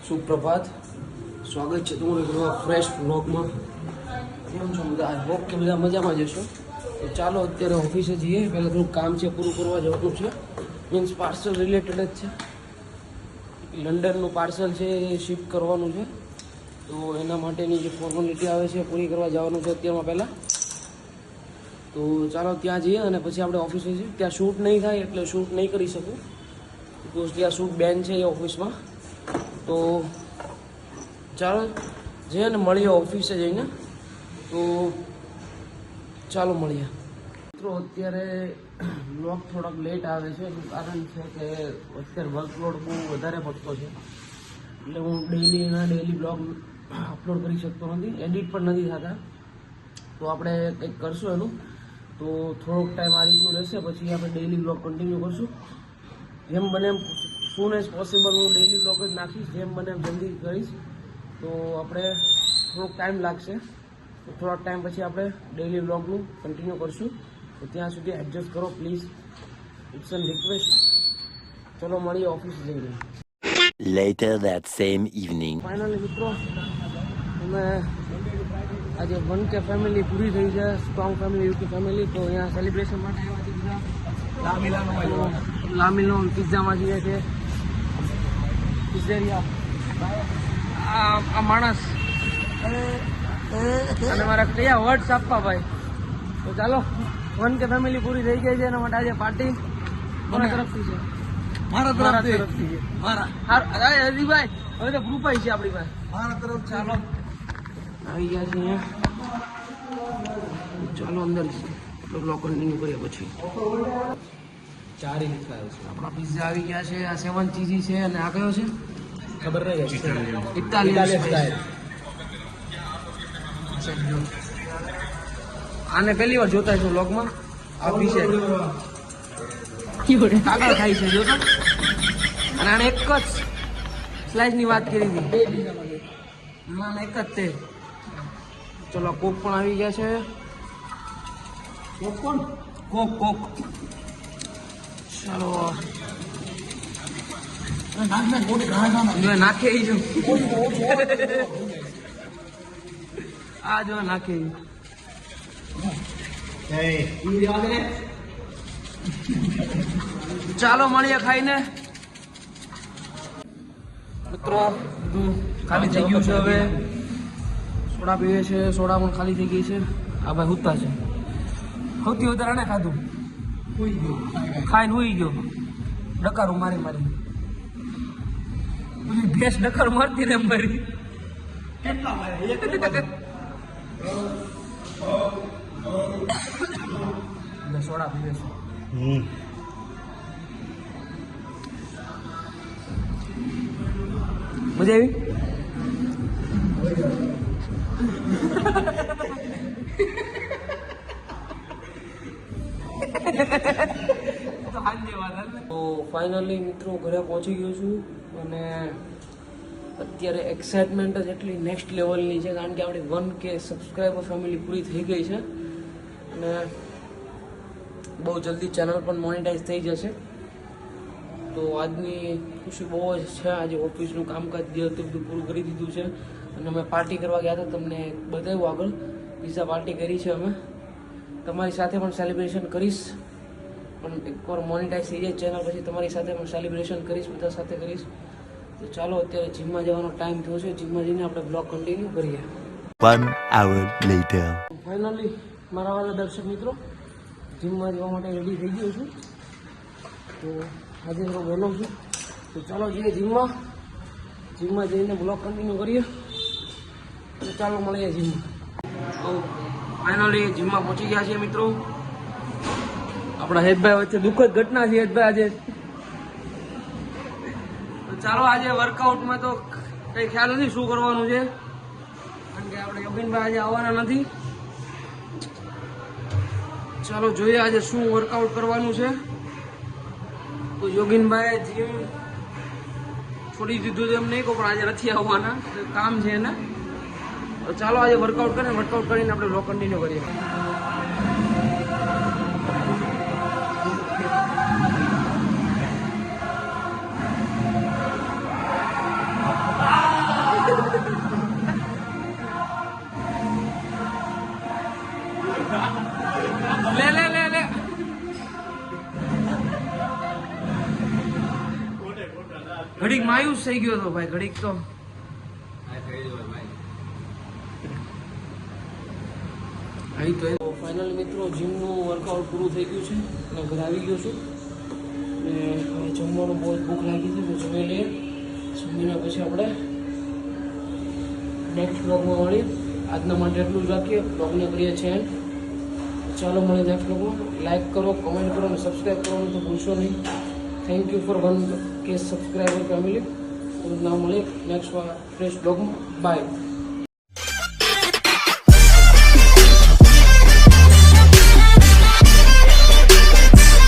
સુપ્રભાત, સ્વાગત છે તમારું એક નવા ફ્રેશ વ્લોગમાં. કેમ છો બધા? આઈ હોપ કે બધા મજામાં જશો. તો ચાલો અત્યારે ઓફિસે જઈએ. પહેલાં થોડું કામ છે પૂરું કરવા જવાનું છે, મીન્સ પાર્સલ રિલેટેડ જ છે. લંડનનું પાર્સલ છે એ શિફ્ટ કરવાનું છે, તો એના માટેની જે ફોર્માલિટી આવે છે પૂરી કરવા જવાનું છે અત્યારમાં પહેલાં. તો ચાલો ત્યાં જઈએ અને પછી આપણે ઓફિસે જઈએ. ત્યાં શૂટ નહીં થાય એટલે શૂટ નહીં કરી શકું, બિકોઝ ત્યાં શૂટ બેન છે એ ઓફિસમાં. તો ચાલો જઈએ ને મળીએ ઓફિસે જઈને. તો ચાલો મળીએ મિત્રો. અત્યારે બ્લોગ થોડોક લેટ આવે છે, એનું કારણ છે કે અત્યારે વર્કલોડ બહુ વધારે પડતો છે, એટલે હું ડેલી બ્લોગ અપલોડ કરી શકતો નથી, એડિટ પણ નથી થતા. તો આપણે કંઈક કરશું એનું. તો થોડોક ટાઈમ આ રીતનું રહેશે, પછી આપણે ડેલી બ્લોગ કન્ટિન્યુ કરશું. જેમ બને એમ સૂન એઝ પોસિબલ હું ડેલી બ્લોગ જ નાખીશ, જેમ બને એમ જલ્દી કરીશ. તો આપણે થોડોક ટાઈમ લાગશે, તો થોડાક ટાઈમ પછી આપણે ડેલી બ્લોગનું કન્ટિન્યુ કરશું. તો ત્યાં સુધી એડજસ્ટ કરો પ્લીઝ, ઇટ્સ એન રિક્વેસ્ટ. ચલો મળીએ ઓફિસ જઈને. Later that same evening. Finally મિત્રો, અમે આજે 1K ફેમિલી પૂરી થઈ છે, સ્ટ્રોંગ ફેમિલી, યુકે ફેમિલી. તો અહીંયા સેલિબ્રેશન માટે આવ્યા છે બધા. લામીનો પિઝામાં જઈએ છે, પિઝેરિયા. આ માણસ અને મારા કયા વર્ડ્સ આપવા ભાઈ. તો ચાલો, 1K ફેમિલી પૂરી થઈ ગઈ છે, એના માટે આજે પાર્ટી કોના તરફથી છે? મારા તરફથી છે. હરીભાઈ, હવે તો ગ્રુપાઈ છે આપણી પાસે મારા તરફ. ચાલો આવી ગયા છે અહીંયા. ચાલો અંદર બ્લોગ કન્ટિન્યુ કરીએ પછી. આપણા પિઝા આવી ગયા છે. આ 7 ચીઝી છે અને આ કયો છે ખબર નહીં, ઇટાલિયન સ્ટાઇલ. આને પહેલી વાર જોતા છો વ્લોગમાં. આ પીસે કાગળ ખાય છે જોતો. અને આને એક જ સ્લાઇસની વાત કરી હતી, આને એક જ તે. ચલો કોક પણ આવી ગયા છે. કોક ચાલો નાખે જો આ જો નાખે. ચાલો મળીએ ખાઈને. મિત્રો બધું ખાલી થઈ ગયું છે. હવે સોડા પીવે છે, સોડા પણ ખાલી થઈ ગઈ છે. આ ભાઈ હુતા છે. સૌથી વધારે આને ખાધું, ખાઈને હુઈ ગયો. ડકારું મારી ભેંસ ડકાર મારતી ને મારી. સોડા પીવે છે. મજા આવી? તો ફાઇનલી મિત્રો ઘરે પહોંચી ગયો છું, અને અત્યારે એક્સાઇટમેન્ટ જ એટલી નેક્સ્ટ લેવલની છે, કારણ કે આપણી 1K સબસ્ક્રાઈબર ફેમિલી પૂરી થઈ ગઈ છે, અને બહુ જલ્દી ચેનલ પણ મોનેટાઈઝ થઈ જશે. તો આજની ખુશી બહુ જ છે. આજે ઓફિસનું કામકાજ જે હતું બધું પૂરું કરી દીધું છે, અને અમે પાર્ટી કરવા ગયા હતા, તમને બતાવ્યું આગળ. પિઝા પાર્ટી કરી છે અમે. તમારી સાથે પણ સેલિબ્રેશન કરીશ, પણ એકવાર મોનેટાઈઝ થઈ જાય ચેનલ પછી તમારી સાથે પણ સેલિબ્રેશન કરીશ, બધા સાથે કરીશ. તો ચાલો અત્યારે જીમમાં જવાનો ટાઈમ થયો છે. જીમમાં જઈને આપણે બ્લોગ કન્ટિન્યુ કરીએ. 1 hour later. ફાઇનલી મારા વાળા દર્શક મિત્રો, જીમમાં જવા માટે રેડી થઈ ગયો છું. તો આજે થોડો વહેલો છું, તો ચાલો જઈએ જીમમાં જઈને બ્લોગ કન્ટિન્યુ કરીએ. તો ચાલો મળીએ જીમમાં. તો ફાઇનલી જીમમાં પહોંચી ગયા છીએ મિત્રો. આપણા હેતભાઈ વચ્ચે દુઃખદ ઘટના છે. હેતભાઈ આજે ચાલો, આજે વર્કઆઉટમાં તો કંઈ ખ્યાલ નથી શું કરવાનું છે, કારણ કે આપણે યોગીનભાઈ આજે આવવાના નથી. ચાલો જોઈએ આજે શું વર્કઆઉટ કરવાનું છે. તો યોગીનભાઈ જીમ છોડી દીધું એમ નહીં કહું, પણ આજે નથી આવવાના, કામ છે એને. તો ચાલો આજે વર્કઆઉટ કરીને આપણે બ્લોગ કન્ટિન્યુ કરીએ. થઈ ગયો હતો ભાઈ ઘડીક તો. અહીં તો ફાઇનલ મિત્રો જીમનું વર્કઆઉટ પૂરું થઈ ગયું છે અને ઘરે આવી ગયો છું ને હવે જમવાનું બહુ જ ભૂખ લાગી છે તો જમી લઈએ. જમીને પછી આપણે નેક્સ્ટ બ્લોગમાં મળીએ. આજના માટે એટલું જ રાખીએ. બ્લોગને કરીએ છીએ એન્ડ. ચાલો મળીએ નેક્સ્ટ બ્લોગમાં. લાઇક કરો, કમેન્ટ કરો અને સબસ્ક્રાઈબ કરવાનું તો ભૂલશો નહીં. Thank you for 1K subscriber family. ના મળીએ નેક્સ્ટ ફ્રેશ બ્લોગમાં. બાય.